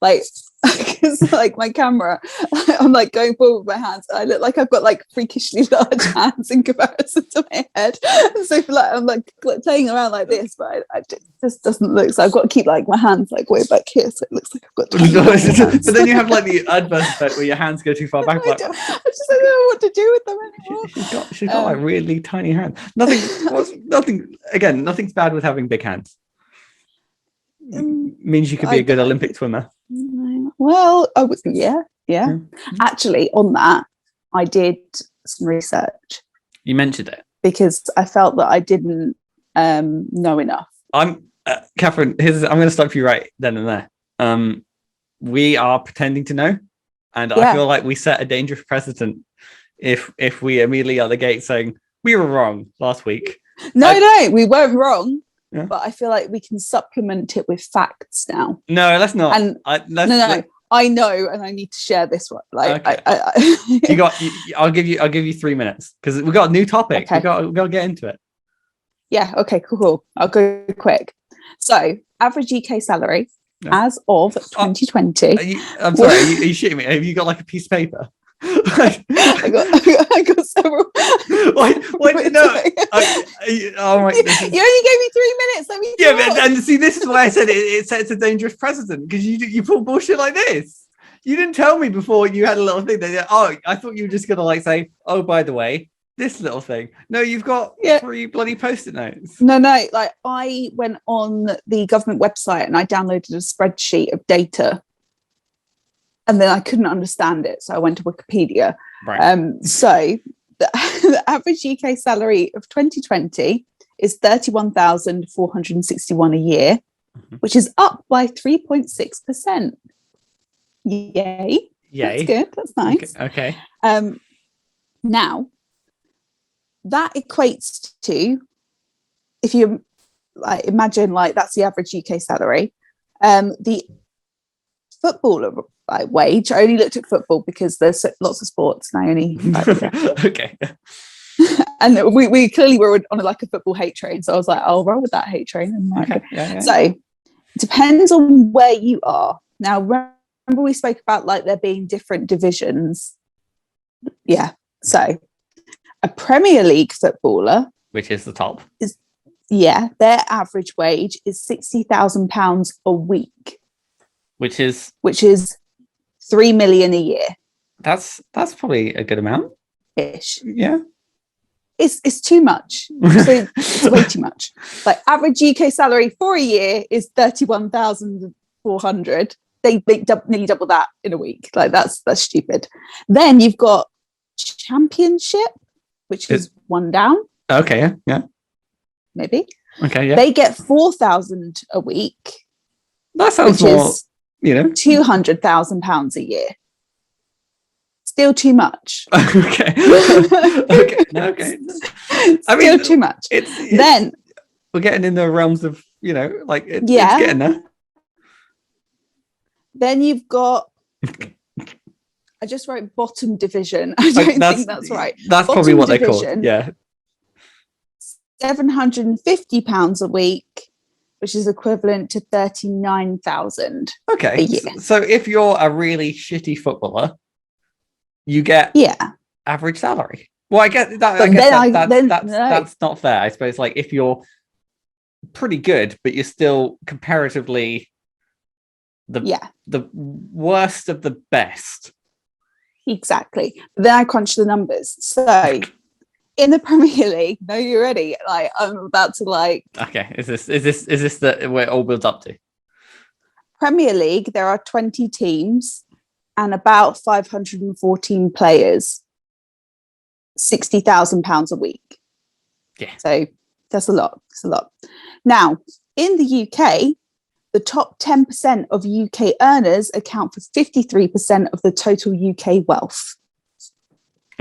hands, like because like my camera, I'm like going forward with my hands. I look like I've got like freakishly large hands in comparison to my head. So like I'm like playing around like this, but it just doesn't look. So I've got to keep like my hands like way back here, so it looks like I've got. But then you have like the adverse effect where your hands go too far back. I just don't know what to do with them anymore. She's got like really tiny hands. Nothing's bad with having big hands. Means you could be a good Olympic swimmer. Well, yeah. Actually, on that, I did some research. You mentioned it because I felt that I didn't know enough. Catherine. I'm going to stop you right then and there. We are pretending to know, and I feel like we set a dangerous precedent if we immediately out the gate saying we were wrong last week. No, we weren't wrong. Yeah. But I feel like we can supplement it with facts now. No, let's not. And I know, and I need to share this one. Like, okay. I'll give you 3 minutes because we got a new topic. Okay. We got to get into it. Yeah. Okay. Cool. I'll go quick. So, average UK salary as of 2020. I'm sorry. Are you shitting me? Have you got like a piece of paper? I got several. Why no? Oh my! You only gave me 3 minutes. Let me talk. And see, this is why I said it sets a dangerous precedent because you pull bullshit like this. You didn't tell me before you had a little thing that. Oh, I thought you were just gonna like say, oh, by the way, this little thing. No, you've got 3 bloody post-it notes. No. Like I went on the government website and I downloaded a spreadsheet of data. And then I couldn't understand it, so I went to Wikipedia. Right. So the average UK salary of 2020 is 31,461 a year, which is up by 3.6%. Yay! That's good. That's nice. Okay. Now that equates to, if you like imagine like that's the average UK salary, the footballer wage. I only looked at football because there's lots of sports and I only okay. And we clearly were on like a football hate train, so I was like, I'll roll with that hate train. So it depends on where you are. Now remember we spoke about like there being different divisions. So a Premier League footballer, which is the top, is their average wage is £60,000 a week, which is 3 million a year. That's probably a good amount ish. Yeah, it's too much. So it's way too much. Like average UK salary for a year is 31,400. They nearly double that in a week. Like that's stupid. Then you've got Championship, which is one down. Okay, yeah, maybe. Okay, yeah. They get 4,000 a week. That sounds more. £200,000 a year. Still too much. Okay. Okay. Still too much. Then we're getting in the realms of it's getting there. Then you've got. I just wrote bottom division. I don't think that's right. That's bottom probably what they're called. Yeah. £750 a week, which is equivalent to 39,000. Okay. A year. So if you're a really shitty footballer, you get average salary. Well, I get that. That's not fair. I suppose like if you're pretty good, but you're still comparatively the worst of the best. Exactly. But then I crunched the numbers. So in the Premier League, no, you're ready. Like I'm about to like. Okay, is this the where it all builds up to? Premier League, there are 20 teams and about 514 players. £60,000 a week. Yeah. So that's a lot. It's a lot. Now in the UK, the top 10% of UK earners account for 53% of the total UK wealth.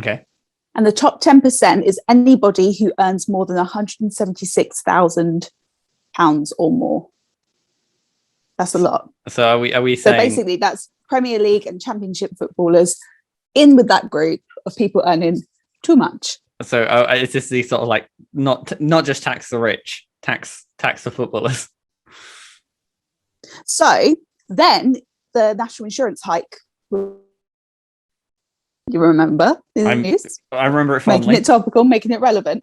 Okay. And the top 10% is anybody who earns more than £176,000 or more. That's a lot. So are we saying... So basically that's Premier League and Championship footballers in with that group of people earning too much. So is this the sort of like not just tax the rich, tax the footballers? So then the national insurance hike. You remember? I remember it fondly. Making it topical, making it relevant.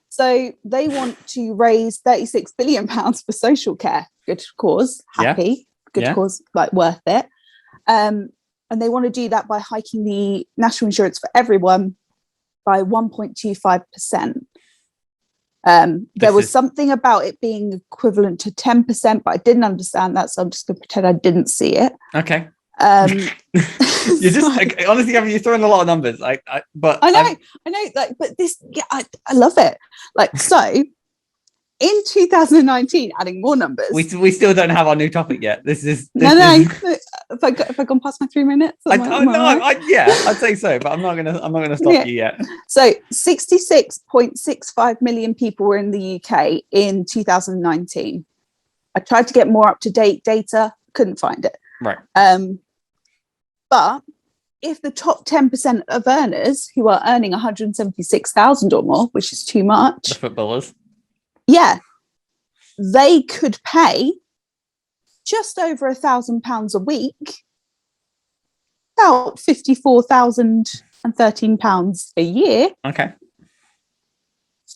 So they want to raise £36 billion for social care. Good cause, happy, good cause, like worth it. And they want to do that by hiking the national insurance for everyone by 1.25%. There was something about it being equivalent to 10%, but I didn't understand that, so I'm just going to pretend I didn't see it. Okay. You're just honestly, you're throwing a lot of numbers. But I know. Like, but this, I love it. Like, so in 2019, adding more numbers. We still don't have our new topic yet. This is. If I gone past my 3 minutes, I'd say so, but I'm not gonna stop you yet. So 66.65 million people were in the UK in 2019. I tried to get more up to date data, couldn't find it. Right. But if the top 10% of earners who are earning 176,000 or more, which is too much, the footballers, they could pay just over £1,000 a week, about £54,013 a year. Okay.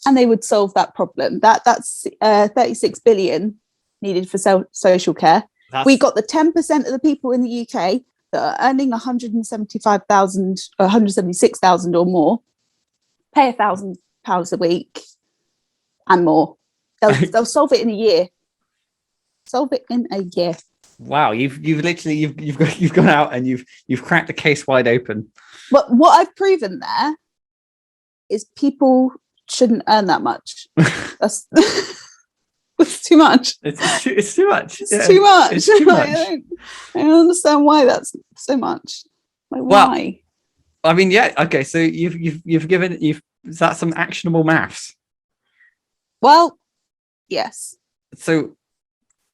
And they would solve that problem. That's 36 billion needed for social care. We got the 10% of the people in the UK that are earning 175,000 or 176,000 or more, pay £1,000 a week and more. They'll solve it in a year. Solve it in a year. Wow, you've gone out and you've cracked the case wide open. But what I've proven there is people shouldn't earn that much. That's too much. It's too much. It's too much. It's too much. I don't understand why that's so much. Like, why? Well, I mean, okay. So is that some actionable maths? Well, yes. So,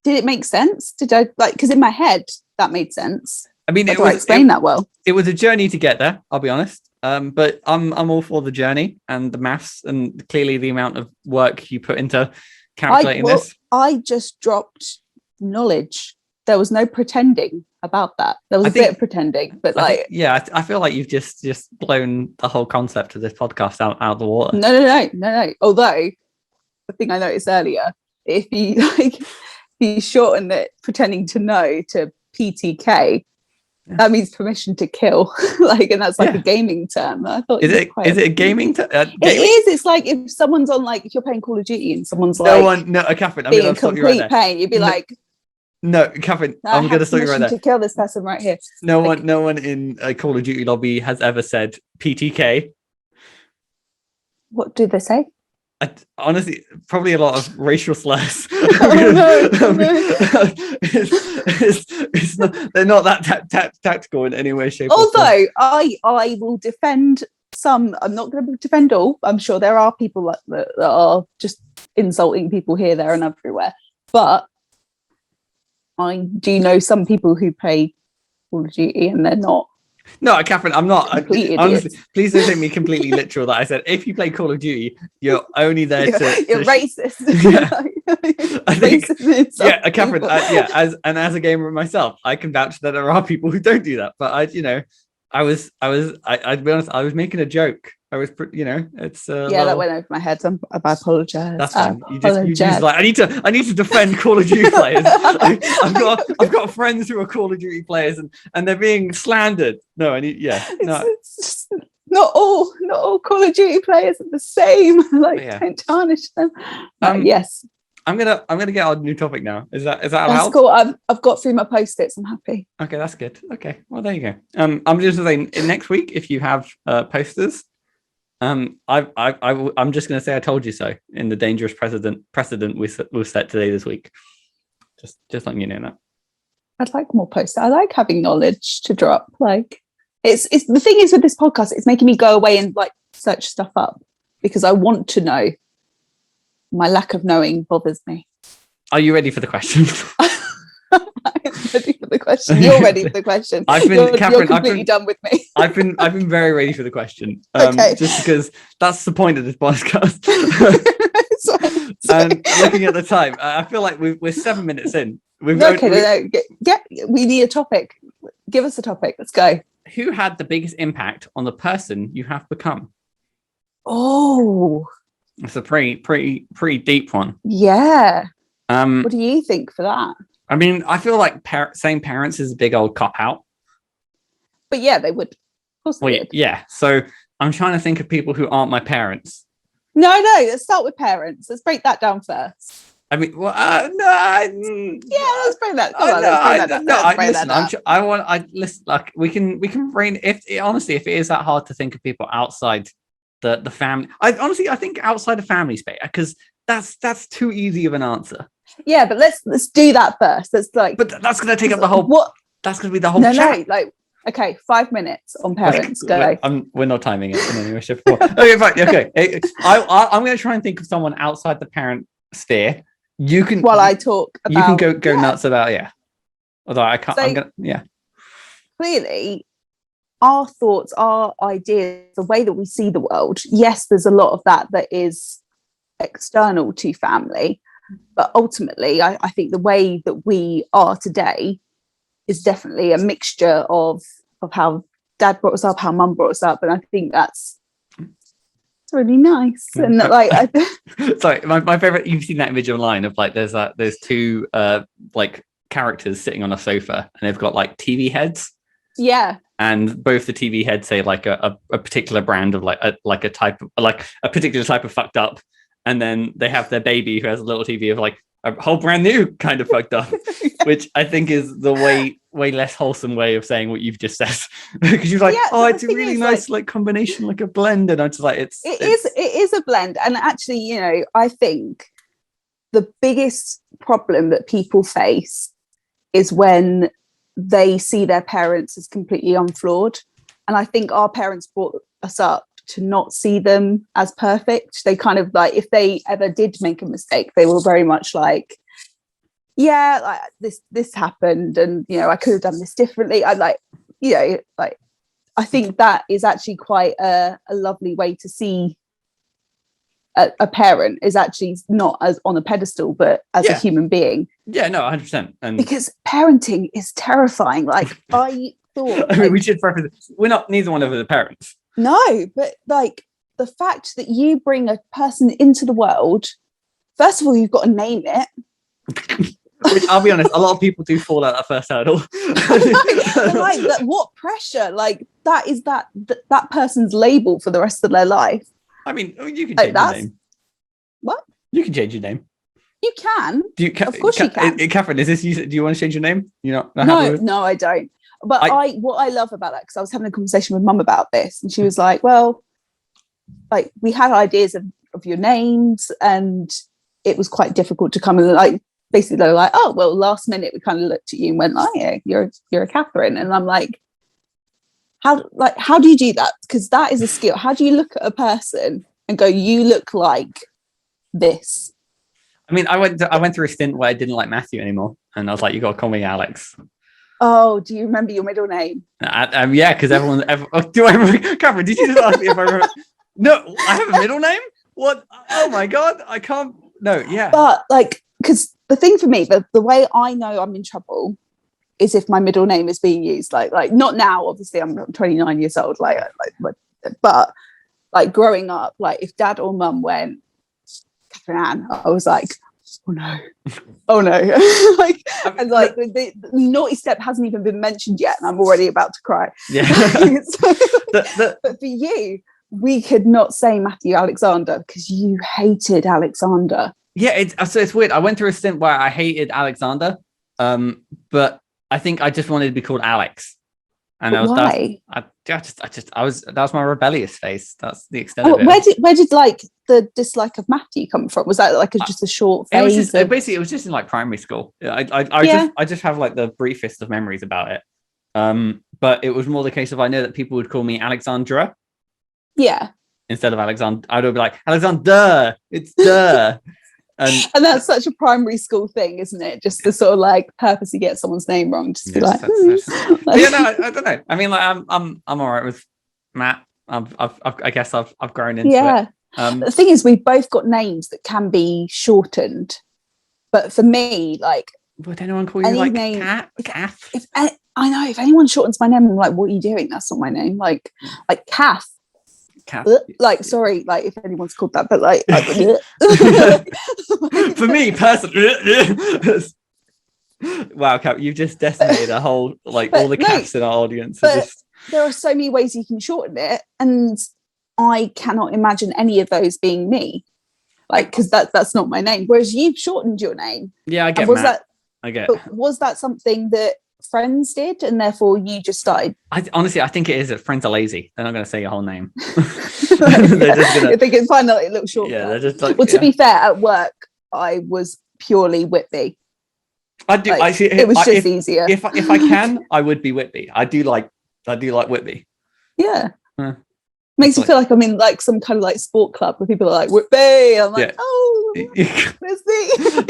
did it make sense? Did I because in my head that made sense? I mean, I explain that well. It was a journey to get there. I'll be honest. But I'm all for the journey and the maths and clearly the amount of work you put into calculating this. I just dropped knowledge. There was no pretending about that. There was a bit of pretending, but I feel like you've just blown the whole concept of this podcast out of the water. No. Although the thing I noticed earlier, if you shorten it, pretending to know to PTK, that means permission to kill. And that's like a gaming term. I thought is it a gaming term? It is. It's like if someone's on if you're playing Call of Duty and someone's Katherine, I'm in complete pain, you'd be like, no, Katherine, I'm going to stop you right there. To kill this person right here. No one in a Call of Duty lobby has ever said PTK. What do they say? Honestly, probably a lot of racial slurs. It's not, they're not that tactical in any way, shape, or form. I will defend some. I'm not going to defend all. I'm sure there are people that are just insulting people here, there, and everywhere. But I do know some people who play Call of Duty and they're not. No, Katherine, I'm not. Honestly, please don't take me completely literal that I said if you play Call of Duty, you're only there you're racist. I think, Katherine, as a gamer myself, I can vouch that there are people who don't do that. But I'd be honest, I was making a joke. I was, it's that went over my head. I apologize. That's fine. You just like I need to defend Call of Duty players. I've got friends who are Call of Duty players and they're being slandered. No, it's just not all Call of Duty players are the same. Don't tarnish them. Yes. I'm gonna get our new topic now. Is that allowed? That's cool. I've got through my post-its. I'm happy. Okay, that's good. Okay, well there you go. I'm just saying next week if you have posters. I'm just going to say I told you so in the dangerous precedent we'll set today this week. Just letting you know that. I'd like more posts. I like having knowledge to drop. It's the thing is with this podcast, it's making me go away and search stuff up because I want to know. My lack of knowing bothers me. Are you ready for the question? I'm ready for the question. You're ready for the question. You're completely done with me. I've been very ready for the question. Okay. Just because that's the point of this podcast. And looking at the time, I feel like we're 7 minutes in. We need a topic. Give us a topic. Let's go. Who had the biggest impact on the person you have become? Oh, it's a pretty deep one. Yeah. What do you think for that? I mean, I feel like saying parents is a big old cop out. But yeah, they would. Of course they would. Yeah. So I'm trying to think of people who aren't my parents. No. Let's start with parents. Let's break that down first. I mean, well, no. Yeah, let's bring that. Come on, listen. Like, we can bring if it is that hard to think of people outside the family. I think outside the family space, because that's too easy of an answer. Yeah, but let's do that first. That's like, but that's going to take up the whole. What? That's going to be the whole chat. No, like. Okay, 5 minutes on parents. Go. We're not timing it in any way, shape, or form. Okay, fine. Okay, I'm going to try and think of someone outside the parent sphere. You can. While I talk about. You can go nuts about Although I can't. So, I'm gonna. Clearly, our thoughts, our ideas, the way that we see the world. Yes, there's a lot of that is external to family, but ultimately, I think the way that we are today is definitely a mixture of how dad brought us up, how mum brought us up, and I think that's really nice. And like, sorry, my favorite. You've seen that image online of like there's two like characters sitting on a sofa, and they've got like TV heads. Yeah. And both the TV heads say like a particular brand of like a type of like a particular type of fucked up, and then they have their baby who has a little TV of like a whole brand new kind of fucked up, which I think is the way less wholesome way of saying what you've just said. Because you're like, it's a really nice like combination, like a blend, and I'm just like, it is a blend. And actually, I think the biggest problem that people face is when they see their parents as completely unflawed. And I think our parents brought us up to not see them as perfect. They kind of like, if they ever did make a mistake, they were very much like, yeah, like this happened, and I could have done this differently. I think that is actually quite a lovely way to see a parent, is actually not as on a pedestal, but as a human being. Yeah, no, 100%. And because parenting is terrifying. Like I thought, we should preface. Neither one of us are parents. No, but like the fact that you bring a person into the world, first of all, you've got to name it. Which, I'll be honest, a lot of people do fall out that first hurdle. What pressure? Like that is that person's label for the rest of their life. I mean, you can change your name. What? You can change your name. You can. Of course you can. Katherine, is this you? Do you want to change your name? No, I don't. But what I love about that, because I was having a conversation with mum about this, and she was like, well, like we had ideas of your names, and it was quite difficult to come and like, basically they're like, oh, well, last minute we kind of looked at you and went, oh yeah, you're a Katherine. And I'm like, how do you do that? Because that is a skill. How do you look at a person and go, you look like this? I mean, I went through a stint where I didn't like Matthew anymore, and I was like, you got to call me Alex. Oh, do you remember your middle name? Yeah, because everyone. Do I remember? Katherine, did you just ask me if I remember? No, I have a middle name. What? Oh my god, I can't. No, yeah. But like, because the thing for me, the way I know I'm in trouble is if my middle name is being used. Like not now. Obviously, I'm 29 years old. But like growing up, like if dad or mum went Katherine Ann, I was like, oh no. Like, and like the naughty step hasn't even been mentioned yet, and I'm already about to cry. Yeah. But for you, we could not say Matthew Alexander because you hated Alexander. Yeah, it's weird. I went through a stint where I hated Alexander, but I think I just wanted to be called Alex. And why? That was my rebellious face. That's the extent of it. Where did like the dislike of Matthew come from? Was that like just a short phase? It was just in like primary school. I just have like the briefest of memories about it. But it was more the case of I know that people would call me Alexandra. Yeah. Instead of Alexander, I would be like Alexander. It's duh. And that's such a primary school thing, isn't it? Just to sort of like purposely get someone's name wrong, just to be like. Yeah, no, I don't know. I mean, like, I'm all right with Matt. I guess I've grown into it. The thing is, we've both got names that can be shortened, but for me, like, would anyone call you like Kath? I know, if anyone shortens my name, I'm like, what are you doing? That's not my name. Like Kath. Like, sorry, like if anyone's called that, but like for me personally. Wow, Cap, you've just decimated a whole, like, all the Kaths in our audience. There are so many ways you can shorten it, and I cannot imagine any of those being me. Like, because that's not my name. Whereas you've shortened your name. Yeah, I get Matt. I get. But was that something that friends did, and therefore you just started? Honestly, I think it is that friends are lazy. They're not going to say your whole name. They're just gonna. If they can find a little shortcut. Yeah, they're just like. Well, to be fair, at work I was purely Whitby. I do. Like, I see. It was just easier. If I can, I would be Whitby. I do like Whitby. Yeah. Makes me feel like I'm in like some kind of like sport club where people are like Whitby. I'm like, oh, where's the?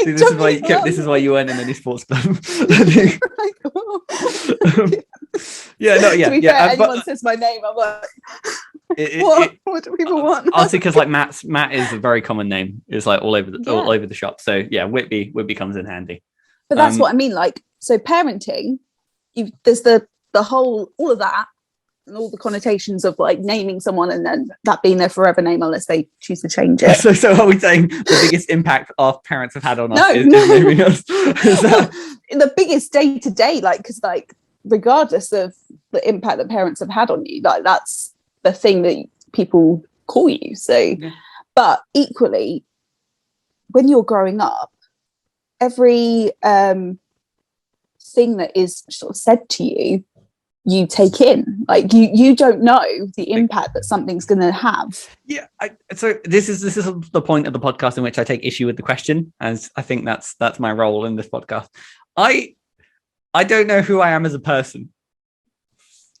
This is why you weren't in any sports club. To be fair, anyone says my name, I'm like, what do people want? Honestly, because like Matt is a very common name. It's like all over the shop. So yeah, Whitby comes in handy. But that's what I mean. Like, so parenting, there's the whole, all of that, and all the connotations of like naming someone and then that being their forever name unless they choose to change it. So are we saying the biggest impact our parents have had on us is naming us? The biggest day to day, like, because like regardless of the impact that parents have had on you, like that's the thing that people call you. So, but equally, when you're growing up, every thing that is sort of said to you, you take in. Like you don't know the impact that something's going to have. Yeah. So this is the point of the podcast in which I take issue with the question, as I think that's my role in this podcast. I don't know who I am as a person.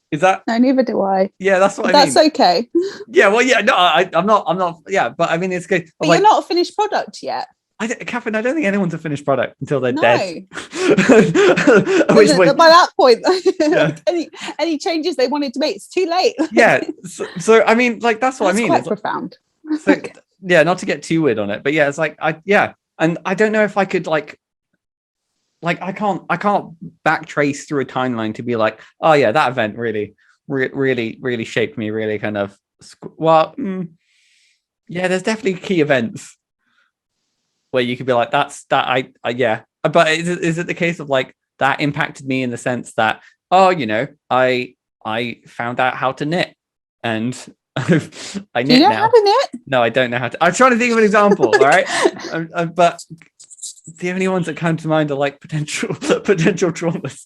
Is that? No, neither do I. Yeah, that's what I mean. That's okay. Yeah. Well, yeah. No, I'm not. Yeah, but I mean, it's good. But you're not a finished product yet. Catherine, I don't think anyone's a finished product until they're dead. By that point, any changes they wanted to make, it's too late. Yeah. So I mean, like that's what I mean. Quite profound. So, yeah, not to get too weird on it, but yeah, it's like and I don't know if I could like I can't backtrace through a timeline to be like, oh yeah, that event really shaped me. Really kind of yeah. There's definitely key events where you could be like, yeah. But is it the case of like that impacted me in the sense that, oh, you know, I found out how to knit and I knit Do you know now. how to knit? No, I don't know how to. I'm trying to think of an example, all right? But the only ones that come to mind are like potential traumas.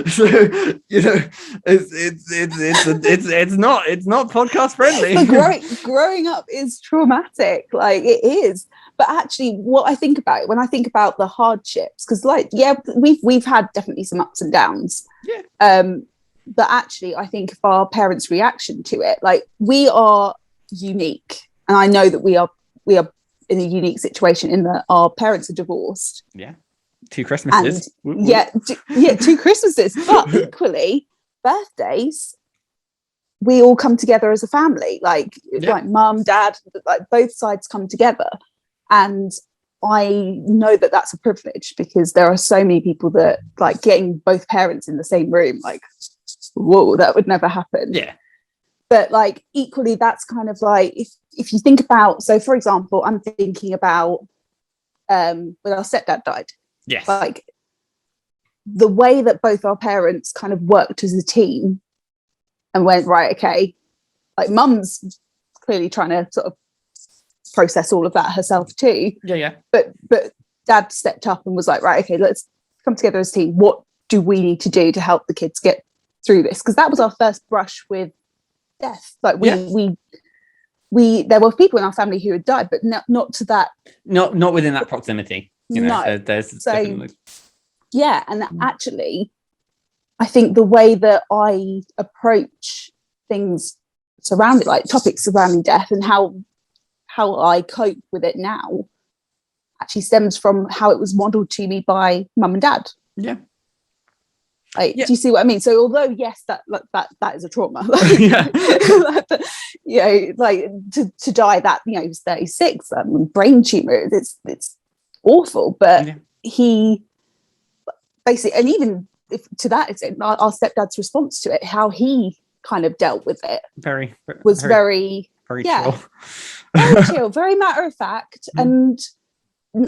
So you know, it's not podcast friendly. But growing up is traumatic, like it is. But actually, what I think about when I think about the hardships, because like we've had definitely some ups and downs. Yeah. But actually, I think of our parents' reaction to it, like we are unique, and I know that we are in a unique situation in that our parents are divorced. Yeah. 2 Christmases. And, 2 Christmases. But equally, birthdays, we all come together as a family. Like mum, dad, like both sides come together. And I know that that's a privilege because there are so many people that like getting both parents in the same room, like, whoa, that would never happen. Yeah. But like equally, that's kind of like if you think about, so for example, I'm thinking about when our stepdad died. Yes. Like the way that both our parents kind of worked as a team and went, right, okay, like mum's clearly trying to sort of process all of that herself too. Yeah. But dad stepped up and was like, right, okay, let's come together as a team. What do we need to do to help the kids get through this? Because that was our first brush with death. Like we there were people in our family who had died, but not to that. Not within that proximity. You know, no. There's so definitely... yeah, and actually, I think the way that I approach things surrounding, like topics surrounding death, and how I cope with it now, actually stems from how it was modelled to me by mum and dad. Yeah. Like, do you see what I mean? So although yes, that is a trauma. Like to die that he was 36, brain tumor. It's awful. But he basically, and even if to that extent, our stepdad's response to it, how he kind of dealt with it, was very chill. Very chill, very matter of fact, and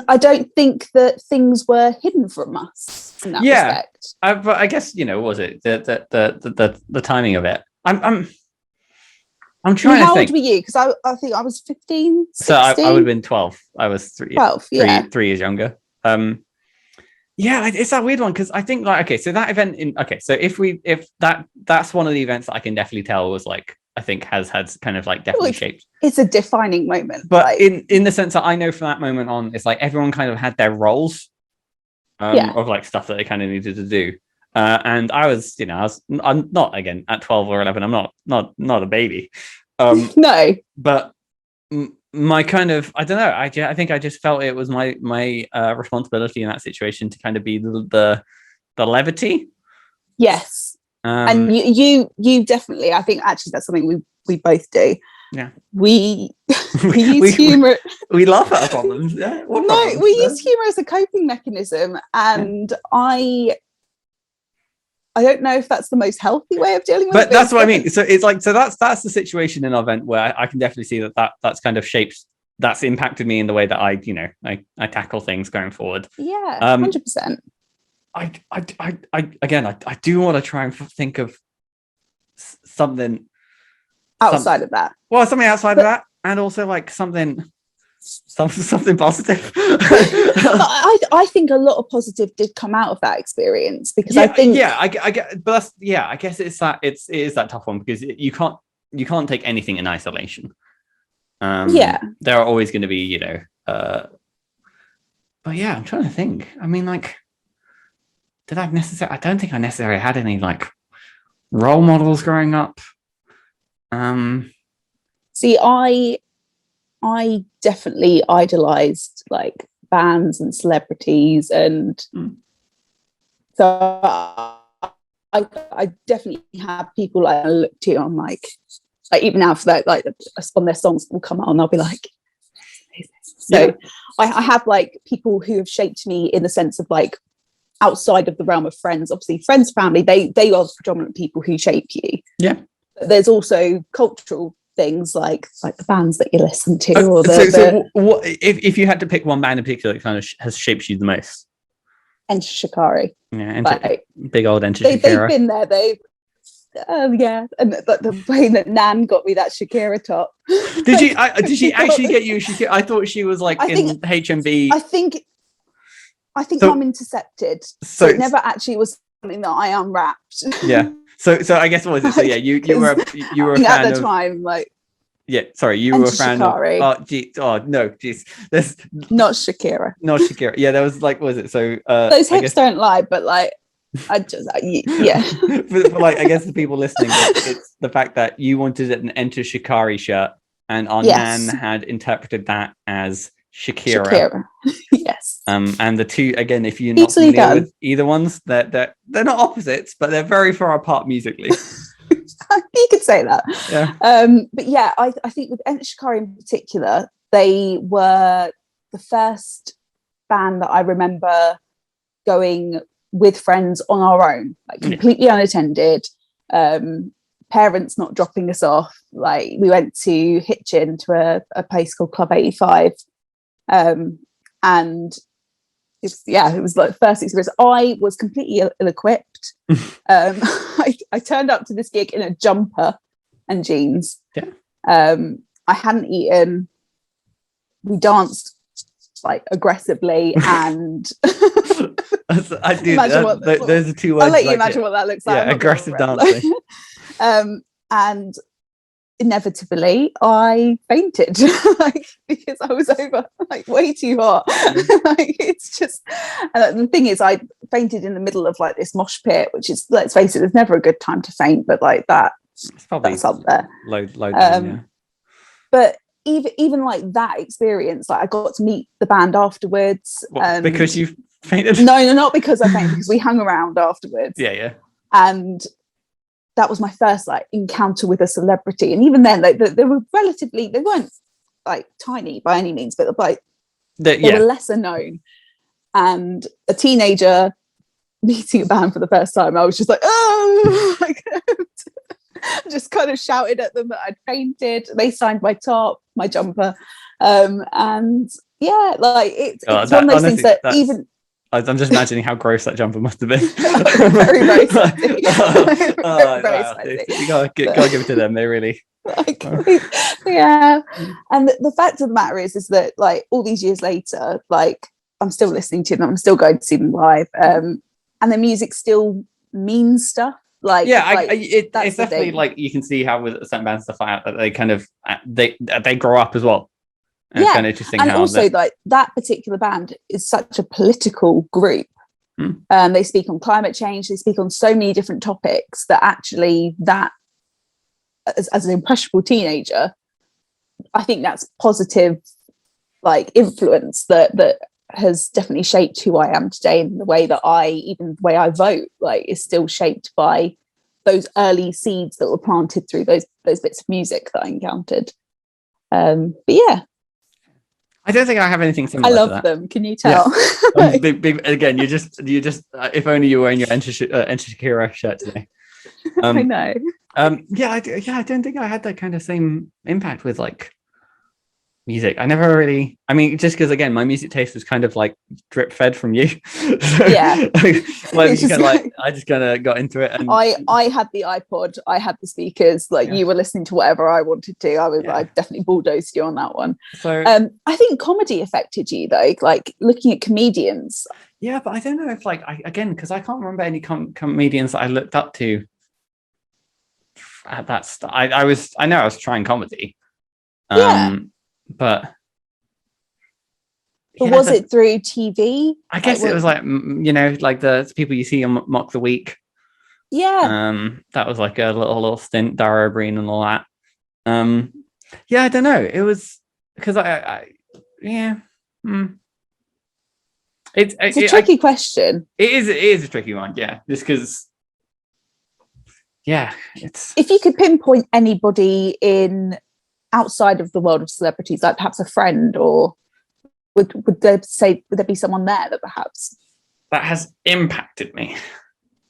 I don't think that things were hidden from us in that respect. But I guess what was it the timing of it? I'm trying to think. How old were you? Because I think I was 15, 16. So I would have been 12. I was 12, 3 years younger. It's that weird one because I think so that event so if that's one of the events that I can definitely tell was like, I think has kind of like definitely shaped. It's a defining moment. But in the sense that I know from that moment on, it's like everyone kind of had their roles of like stuff that they kind of needed to do. And I was, I'm not, again, at 12 or 11, I'm not a baby. No. But my kind of, I don't know, I think I just felt it was my responsibility in that situation to kind of be the levity. Yes. And you definitely, I think actually that's something we both do. Yeah. We use humor. We laugh at our problems. Yeah. We use humor as a coping mechanism, and I don't know if that's the most healthy way of dealing with it. But that's what I mean. So it's like, that's the situation in our event where I can definitely see that's kind of shaped, that's impacted me in the way that I tackle things going forward. Yeah, 100%. I do want to try and think of something outside of that. Well, something outside of that, and also like something positive. I think a lot of positive did come out of that experience because I think I get, but that's I guess it is that tough one because you can't take anything in isolation. There are always going to be but I'm trying to think. I mean, like, I don't think I necessarily had any like role models growing up. See, I definitely idolized like bands and celebrities, and so I definitely have people I look to on like even now for that, like on their songs will come out and I'll be like, so I have like people who have shaped me in the sense of like outside of the realm of friends. Obviously friends, family, they are the predominant people who shape you. But there's also cultural things like the bands that you listen to. So what if you had to pick one band in particular that kind of has shaped you the most? Enter Shikari. Big old Enter Shakira. They've been there. And the way that Nan got me that Shakira top. Did she actually get you a Shakira? I thought she was like in HMV. I think I'm intercepted. So it never actually was something that I unwrapped. Yeah. So I guess what was it? So yeah, you were a fan at the time, like. Yeah, sorry, you were a fan Shikari. There's not Shakira. Not Shakira. Yeah, there was like, what was it? So those hips don't lie, but like I just for like, I guess the people listening, it's the fact that you wanted an Enter Shikari shirt, and our Nan had interpreted that as Shakira. Yes. And the two, again, if you're not familiar with either ones, they're not opposites, but they're very far apart musically. You could say that. Yeah. But yeah, I think with Enter Shikari in particular, they were the first band that I remember going with friends on our own, like completely unattended. Parents not dropping us off. Like we went to Hitchin to a place called Club 85. And it was like first experience. I was completely ill-equipped. I turned up to this gig in a jumper and jeans. I hadn't eaten. We danced like aggressively, and I do. Those are two words. I'll let you imagine what that looks like. Yeah, aggressive dancing. And inevitably I fainted because I was over way too hot. It's just, and the thing is, I fainted in the middle of like this mosh pit, which is, let's face it, there's never a good time to faint, but like that's up there. Low down, yeah. But even like that experience, like I got to meet the band afterwards. Because you fainted? No, not because I fainted, because we hung around afterwards. Yeah. And that was my first like encounter with a celebrity. And even then, they were relatively, they weren't like tiny by any means, but like they were lesser known. And a teenager meeting a band for the first time, I was just like, oh, just kind of shouted at them that I'd fainted. They signed my top, my jumper. And yeah, like it's one of those things that even... I'm just imagining how gross that jumper must have been. Very, very spicy. Very spicy. You gotta give it to them. They really... yeah. And the fact of the matter is that like all these years later, like I'm still listening to them. I'm still going to see them live. And the music still means stuff. Like, it's definitely like you can see how with certain bands stuff like that they kind of they grow up as well. And it's kind of interesting. And also like that particular band is such a political group. They speak on climate change. They speak on so many different topics that actually that as an impressionable teenager, I think that's positive like influence that has definitely shaped who I am today, and the way that the way I vote like is still shaped by those early seeds that were planted through those bits of music that I encountered. But yeah, I don't think I have anything similar. I love them. Can you tell? Yeah. Again, you just if only you were wearing your Enter Shakira shirt today. I know. I don't think I had that kind of same impact with like music. I never really, I mean, just because again my music taste was kind of like drip fed from you. So, yeah. I just kind of got into it. And I had the iPod, I had the speakers, like you were listening to whatever I wanted to. I definitely bulldozed you on that one. So I think comedy affected you though, like looking at comedians. Yeah, but I don't know if like because I can't remember any comedians that I looked up to at that I know I was trying comedy. But was it through TV? I guess it was like like the people you see on Mock the Week. Yeah. That was like a little stint, Dara O'Brien and all that. I don't know. It was because It's a tricky question. It is a tricky one, yeah. Just because, it's... If you could pinpoint anybody in outside of the world of celebrities, like perhaps a friend, or would there be someone there that perhaps that has impacted me?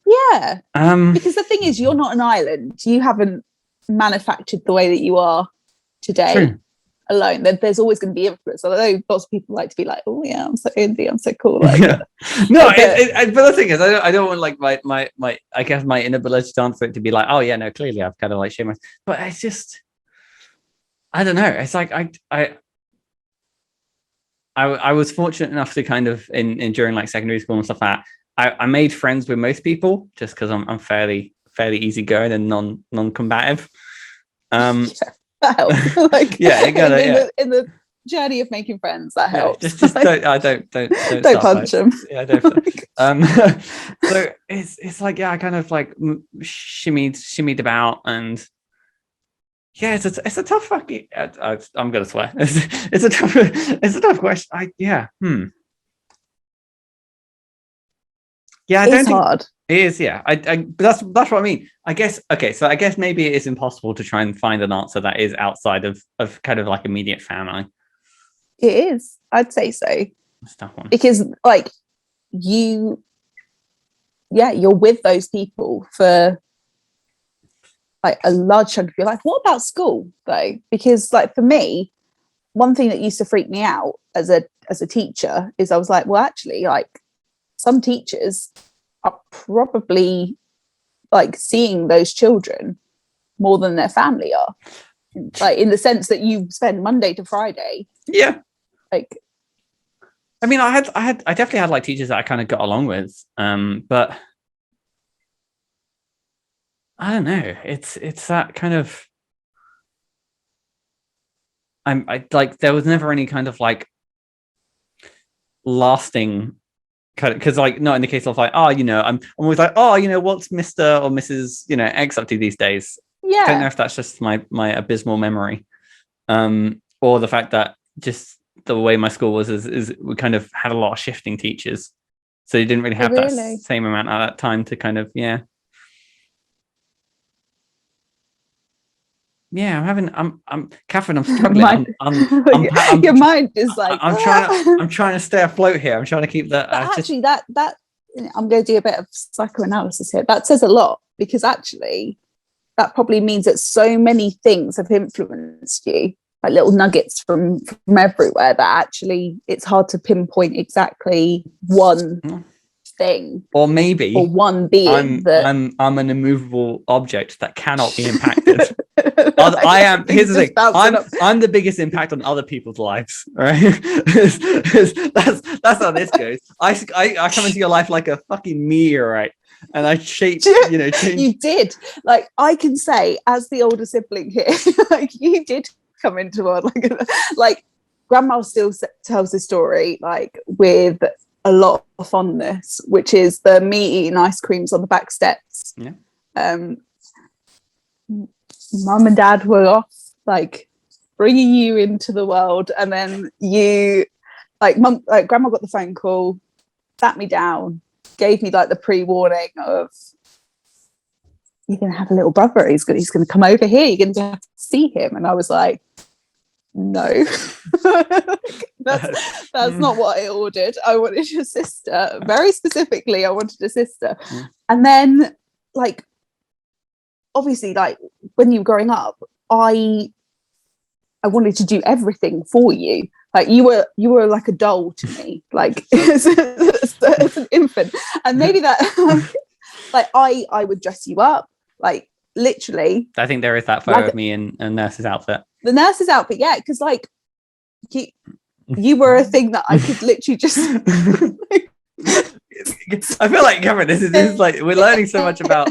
Yeah. Because the thing is, you're not an island. You haven't manufactured the way that you are today. True. Alone. There's always going to be influence. Although lots of people like to be like, oh yeah, I'm so indie, I'm so cool. Like, but the thing is, I don't want like my I guess my inability to answer it to be like, oh yeah, no, clearly I've kind of like shamed myself. But it's just, I don't know. It's like I was fortunate enough to kind of in during like secondary school and stuff like that. I made friends with most people just because I'm fairly easygoing and non-combative. That helps. Like, in the journey of making friends, that helps. Just don't punch them. Yeah, don't. So it's like I kind of like shimmied about, and it's a tough fucking. I'm gonna swear. It's a tough question. Yeah, I don't think hard. It is, yeah. But that's what I mean. I guess so I guess maybe it is impossible to try and find an answer that is outside of kind of like immediate family. It is. I'd say so. That's a tough one. Because like you're with those people for like a large chunk of your life. What about school though? Because like for me, one thing that used to freak me out as a teacher is I was like, well, actually, like some teachers are probably like seeing those children more than their family are, like in the sense that you spend Monday to Friday. Yeah. Like, I mean, I definitely had like teachers that I kind of got along with, but I don't know. It's that kind of. I like there was never any kind of like lasting. Because like not in the case of like I'm always like what's Mr. or Mrs. X up to these days. I don't know if that's just my abysmal memory, or the fact that just the way my school was is we kind of had a lot of shifting teachers, So you didn't really have that same amount at that time to kind of, yeah. Yeah, I'm Katherine, I'm struggling. Your mind is like, I'm trying to stay afloat here. I'm trying to keep that. But actually, that I'm going to do a bit of psychoanalysis here. That says a lot, because actually, that probably means that so many things have influenced you, like little nuggets from everywhere, that actually it's hard to pinpoint exactly one thing, or maybe or one being. I'm an immovable object that cannot be impacted. I am. Here's the thing. I'm the biggest impact on other people's lives. Right? That's how this goes. I come into your life like a fucking meteorite, and I shape. Change. You did. Like, I can say, as the older sibling here, like, you did come into one. Like Grandma still tells the story like with a lot of fondness, which is me eating ice creams on the back steps. Yeah. Mum and Dad were off, like, bringing you into the world, and then you, Grandma got the phone call, sat me down, gave me like the pre-warning of, you're gonna have a little brother. He's gonna come over here. You're gonna have to see him. And I was like, no, that's not what I ordered. I wanted a sister. Very specifically, I wanted a sister. And then, like, obviously, like, when you were growing up, I wanted to do everything for you. Like, you were like a doll to me, like as an infant. And maybe that, like, I would dress you up, like, literally. I think there is that photo of me in a nurse's outfit. The nurse's outfit, yeah, because like you were a thing that I could literally just. I feel like, Cameron, this is like, we're learning so much about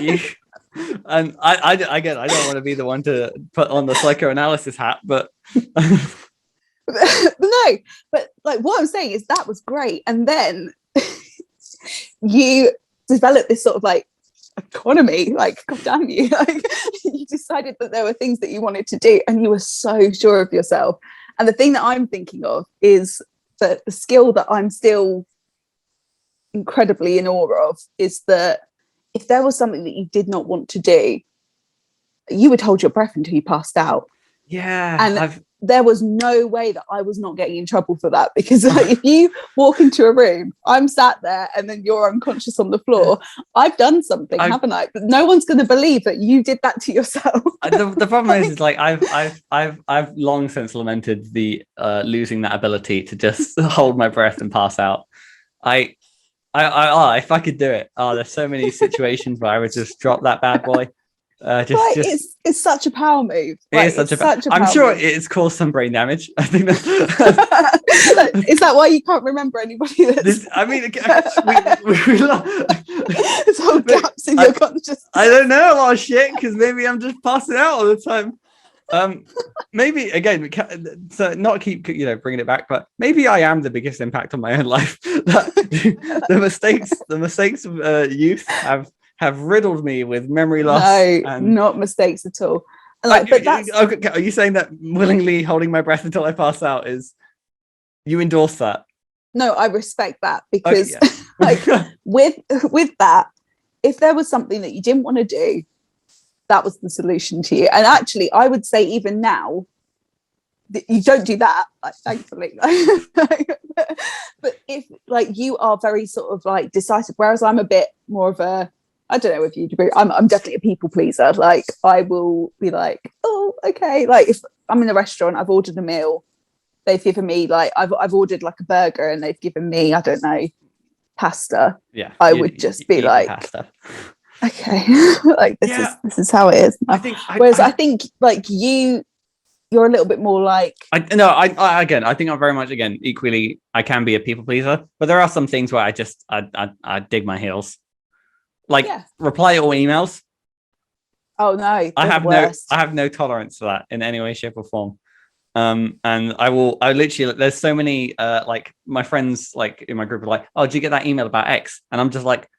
you, and I don't want to be the one to put on the psychoanalysis hat, but no, but like, what I'm saying is that was great, and then you developed this sort of like economy, like, God damn you, like, you decided that there were things that you wanted to do, and you were so sure of yourself. And the thing that I'm thinking of is that the skill that I'm still incredibly in awe of is that if there was something that you did not want to do, you would hold your breath until you passed out. Yeah. And there was no way that I was not getting in trouble for that, because like, if you walk into a room, I'm sat there and then you're unconscious on the floor, I've done something, haven't I? But no one's going to believe that you did that to yourself. The problem is like, I've long since lamented the losing that ability to just hold my breath and pass out. I if I could do it, there's so many situations where I would just drop that bad boy. It's such a power move. It is such a power. I'm sure it's caused some brain damage. I think that's is that why you can't remember anybody? There's whole gaps in your consciousness. I don't know a lot of shit, because maybe I'm just passing out all the time. Maybe again, so not keep bringing it back, but maybe I am the biggest impact on my own life. The mistakes of youth have riddled me with memory loss. No, not mistakes at all. Like, but that's... Okay, are you saying that willingly holding my breath until I pass out is, you endorse that? No, I respect that, because like with that, if there was something that you didn't want to do, that was the solution to you. And actually, I would say even now, you don't do that, like, thankfully. But if like you are very sort of like decisive, whereas I'm a bit more of a, I don't know if you'd agree, I'm definitely a people pleaser. Like, I will be like, oh, okay. Like, if I'm in a restaurant, I've ordered a meal, they've given me like, I've ordered like a burger and they've given me, I don't know, pasta. Yeah. I would just be like, pasta. Okay, like this is how it is. I think like you're a little bit more like. I think I'm very much equally. I can be a people pleaser, but there are some things where I dig my heels. Like, reply all emails. Oh no! I have no tolerance for that in any way, shape, or form. And I literally, there's so many like my friends like in my group are like, oh, did you get that email about X? And I'm just like,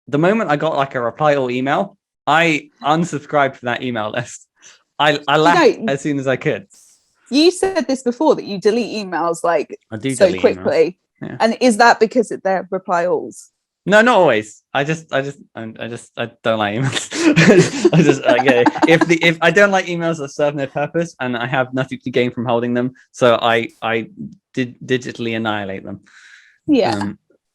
the moment I got like a reply all email, I unsubscribed from that email list. I left as soon as I could. You said this before, that you delete emails like so quickly. Emails. And is that because they're reply alls? No, not always. I don't like emails. If I don't like emails that serve no purpose and I have nothing to gain from holding them, so I digitally annihilate them. Yeah.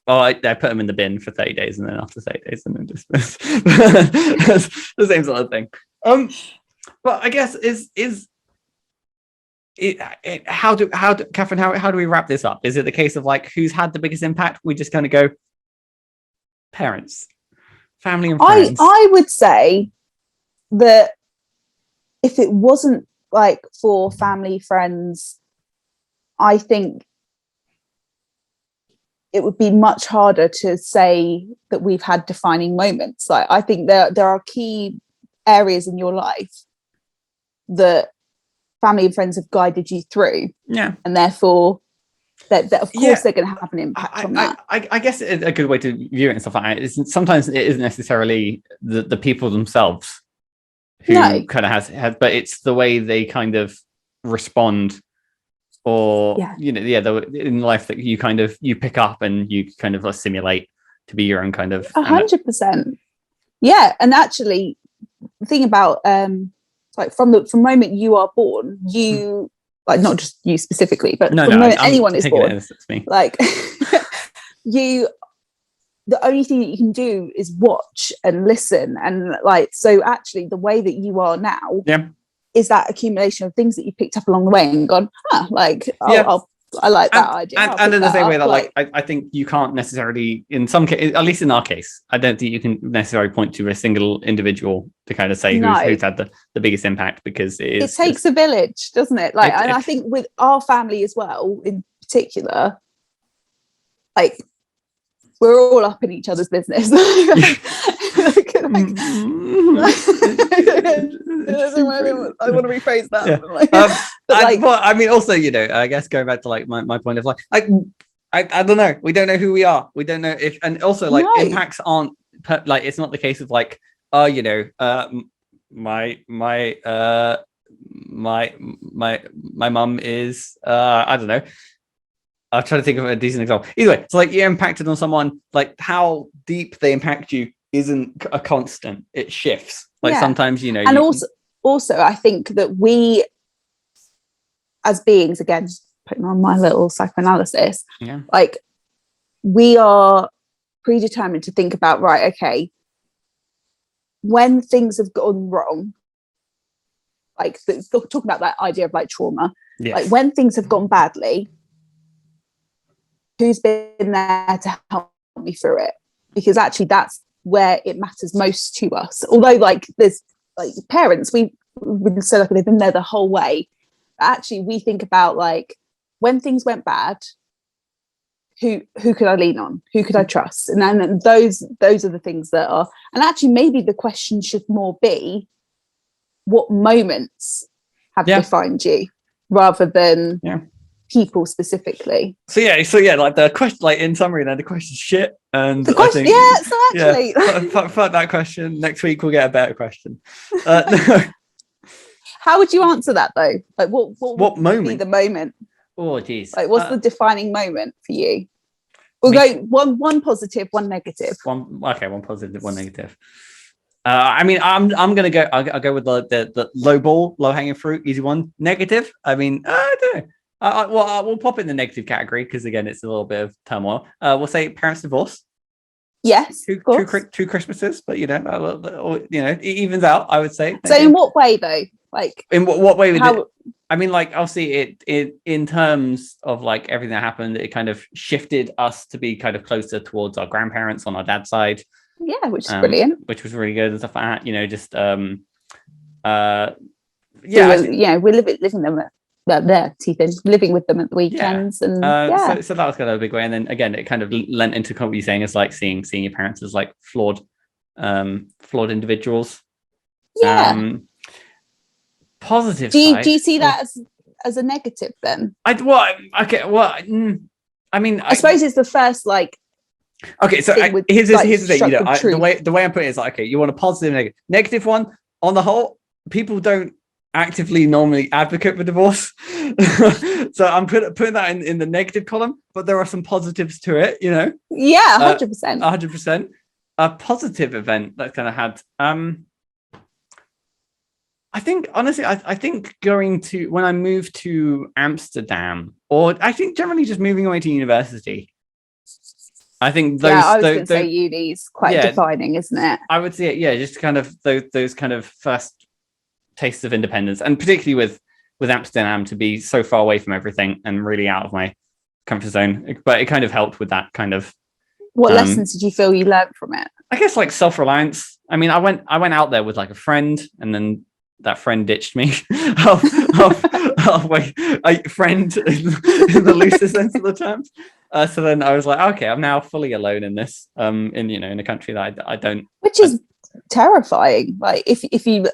I put them in the bin for 30 days, and then after 30 days, and then dismiss. That's the same sort of thing. But I guess Catherine, how do we wrap this up? Is it the case of like who's had the biggest impact? We just kind of go parents, family, and friends. I would say that if it wasn't like for family, friends, I think it would be much harder to say that we've had defining moments. Like, I think there are key areas in your life that family and friends have guided you through. Yeah. And therefore, that of course they're going to have an impact on that. I guess a good way to view it and stuff like that is sometimes it isn't necessarily the people themselves who kind of has, but it's the way they kind of respond, or in life that you pick up and you kind of assimilate to be your own kind of 100%. Yeah, and actually, the thing about like from the moment you are born, you like not just you specifically, but from the moment anyone is born, like the only thing that you can do is watch and listen, and like so actually the way that you are now is that accumulation of things that you picked up along the way and gone, I like that idea. And in the same way that like I think you can't necessarily, in some case, at least in our case, I don't think you can necessarily point to a single individual to kind of say who's had the biggest impact, because it takes a village, doesn't it? Like, and I think with our family as well, in particular, like we're all up in each other's business. I want to rephrase that. I mean, also, I guess going back to like my point of like, I don't know. We don't know who we are. We don't know if, and also like impacts aren't like, it's not the case of like, my mum is, I don't know. I'm trying to think of a decent example. Either way, so like you impacted on someone, like how deep they impact you isn't a constant. It shifts. Like sometimes, and also I think that we as beings, again, just putting on my little psychoanalysis, like we are predetermined to think about, right, okay, when things have gone wrong, like talk about that idea of like trauma, like when things have gone badly, who's been there to help me through it? Because actually that's where it matters most to us. Although like there's like parents, we've been so lucky, they've been there the whole way. But actually we think about like when things went bad, who could I lean on? Who could I trust? And then those are the things that are, and actually maybe the question should more be what moments have defined you rather than people specifically. So like the question, like in summary, then the question's shit, and the question, fuck that question. Next week we'll get a better question. How would you answer that though? Like what moment? Be the moment? Oh geez. Like what's the defining moment for you? We'll go one positive, one negative. One positive, one negative. I mean, I'm gonna go. I'll go with the low ball, low hanging fruit, easy one. Negative. I mean, I don't know. We'll pop in the negative category because again, it's a little bit of turmoil. We'll say parents' divorce. Yes, two Christmases, but it evens out. I would say. So, in what way though? Like, in what way would it? I mean, like, obviously, it in terms of like everything that happened, it kind of shifted us to be kind of closer towards our grandparents on our dad's side. Yeah, which is brilliant. Which was really good and stuff like that. Just we're living them. Living with them at the weekends, and so that was kind of a big way. And then again, it kind of lent into what you're saying is like seeing your parents as like flawed individuals. Positive. Do you see that as a negative then? I mean, I suppose it's the first like. Okay, so here's the thing. The way I'm putting it is like, okay, you want a positive, negative one. On the whole, people don't actively normally advocate for divorce. So I'm putting that in the negative column, but there are some positives to it, you know. Yeah, 100%. 100%. A positive event that kind of had. I think honestly, I think going to when I moved to Amsterdam, or I think generally just moving away to university. I think those. Yeah, I was going to say uni's quite defining, isn't it? I would say, yeah, just kind of those kind of first tastes of independence, and particularly with Amsterdam to be so far away from everything and really out of my comfort zone. But it kind of helped with that kind of. What lessons did you feel you learned from it? I guess like self-reliance. I mean, I went out there with like a friend, and then that friend ditched me. Halfway, a friend in the loosest sense of the terms. So then I was like, okay, I'm now fully alone in this, in a country that I don't. Which is terrifying. Like if you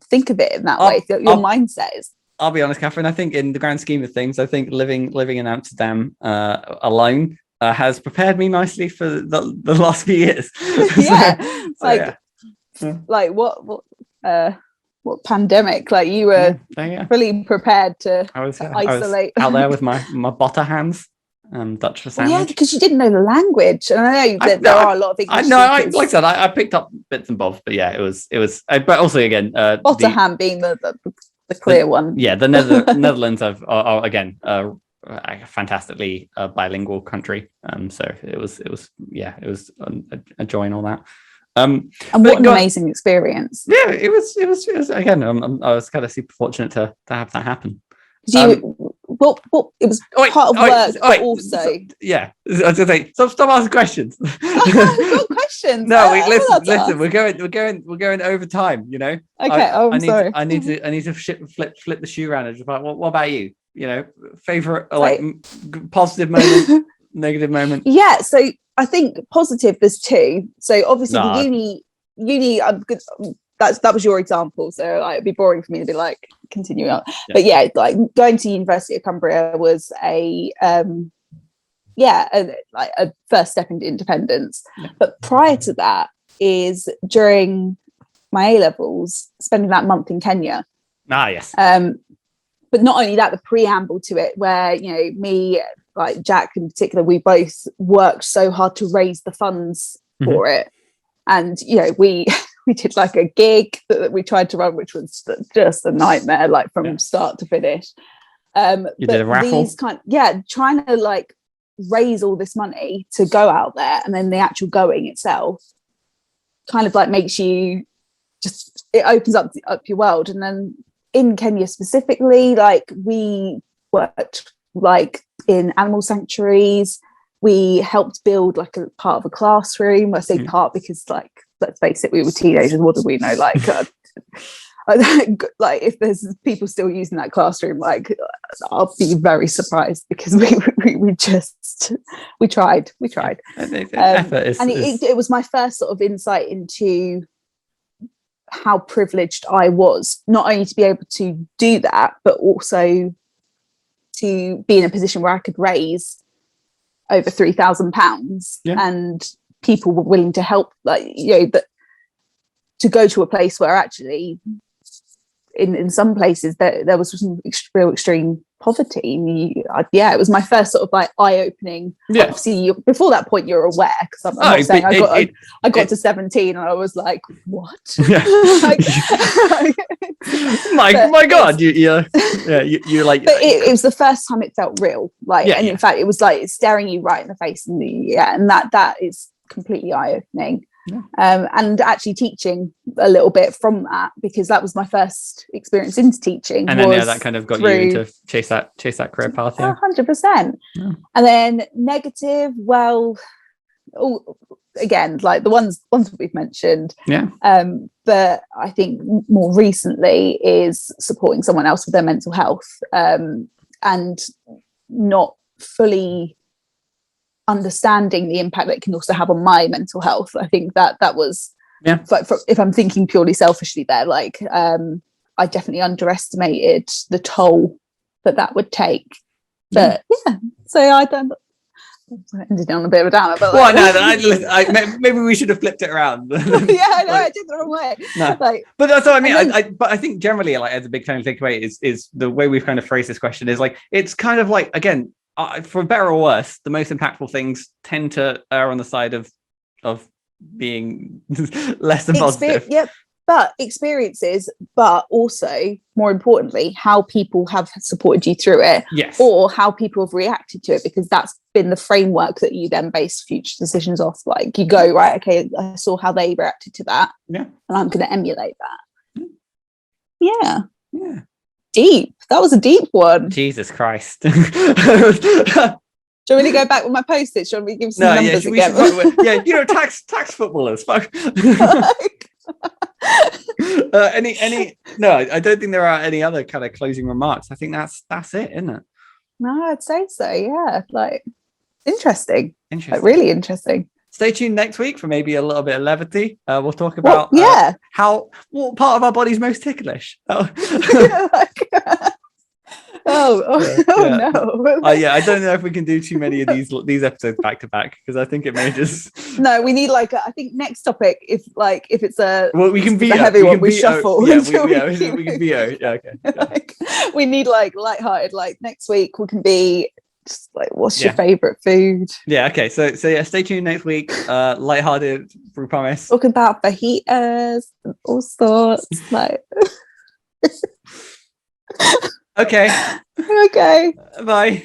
think of it in that way, your mindset is. I'll be honest, Catherine. I think in the grand scheme of things, I think living in Amsterdam alone has prepared me nicely for the last few years. What pandemic? Like you were fully prepared to isolate. I was out there with my butter hands. Dutch for sandwich. Yeah, because you didn't know the language, and I know that there are a lot of English. Like I said, I picked up bits and bobs, but yeah, it was. But also again, Otterham being the clear one. Yeah, the Netherlands are again a fantastically bilingual country. So it was a joy and all that. And what an amazing experience! Yeah, it was again. I was kind of super fortunate to have that happen. It was part of work, but also. I was gonna say, stop asking questions. I've got questions. No, listen. We're going over time. You know. Okay. Sorry. I need to flip the shoe around and just like, what about you? You know, favorite positive moment, negative moment. Yeah. So I think positive. There's two. So obviously the uni. I'm good. That was your example, so it'd be boring for me to be like continuing on. Yeah. But yeah, like going to University of Cumbria was a first step into independence. Yeah. But prior to that is during my A-levels, spending that month in Kenya. Yes. But not only that, the preamble to it, where me, like Jack in particular, we both worked so hard to raise the funds for it, and we did like a gig that we tried to run, which was just a nightmare, like from start to finish. You did a raffle? Trying to like raise all this money to go out there, and then the actual going itself kind of like makes you it opens up your world. And then in Kenya specifically, like we worked like in animal sanctuaries. We helped build like a part of a classroom. I say part because like, let's face it, we were teenagers. What do we know? Like, like if there's people still using that classroom, like I'll be very surprised, because we tried. And it was my first sort of insight into how privileged I was, not only to be able to do that, but also to be in a position where I could raise over £3,000 and people were willing to help, but to go to a place where actually in some places there was some real extreme poverty. It was my first sort of like eye-opening. Obviously before that point you're aware, because I'm not saying I got to 17 and I was like, what? my God, you're like. But it was the first time it felt real, in fact it was like staring you right in the face, and that is completely eye-opening. And actually teaching a little bit from that, because that was my first experience into teaching, and then that kind of got you into chase that career path. 100%. And then negative, again, like the ones that we've mentioned, but I think more recently is supporting someone else with their mental health, and not fully understanding the impact that it can also have on my mental health. I think that was if I'm thinking purely selfishly there, like I definitely underestimated the toll that would take. But so I don't. ended on a bit of a downer, but well, no, maybe we should have flipped it around. Yeah, I know, I did the wrong way. No, but that's what I mean. But I think generally, like, as a big kind of takeaway is the way we've kind of phrased this question is like, it's kind of like, again, for better or worse, the most impactful things tend to err on the side of being less than positive. Yep. But experiences, but also more importantly, how people have supported you through it, yes, or how people have reacted to it, because that's been the framework that you then base future decisions off. Like, you go, right, okay, I saw how they reacted to that, yeah, and I'm going to emulate that. Yeah. Deep. That was a deep one. Jesus Christ. Do you want me to go back with my post-its? Do you want me to give some numbers again? Tax footballers. Fuck. No, I don't think there are any other kind of closing remarks. I think that's it, isn't it? No, I'd say so. Yeah, like interesting. Like, really interesting. Stay tuned next week for maybe a little bit of levity. We'll talk about what part of our body's most ticklish. No. I don't know if we can do too many of these episodes back to back, because I think it may just. No, we need like I think next topic, if it's we can be a heavy one, we shuffle. We can veto. Yeah, okay. Like, we need like lighthearted. Like, next week we can be just like, what's your favorite food? Yeah, okay. So yeah, stay tuned next week. Lighthearted, we promise. Talk about fajitas and all sorts. Like. Okay. Okay. Bye.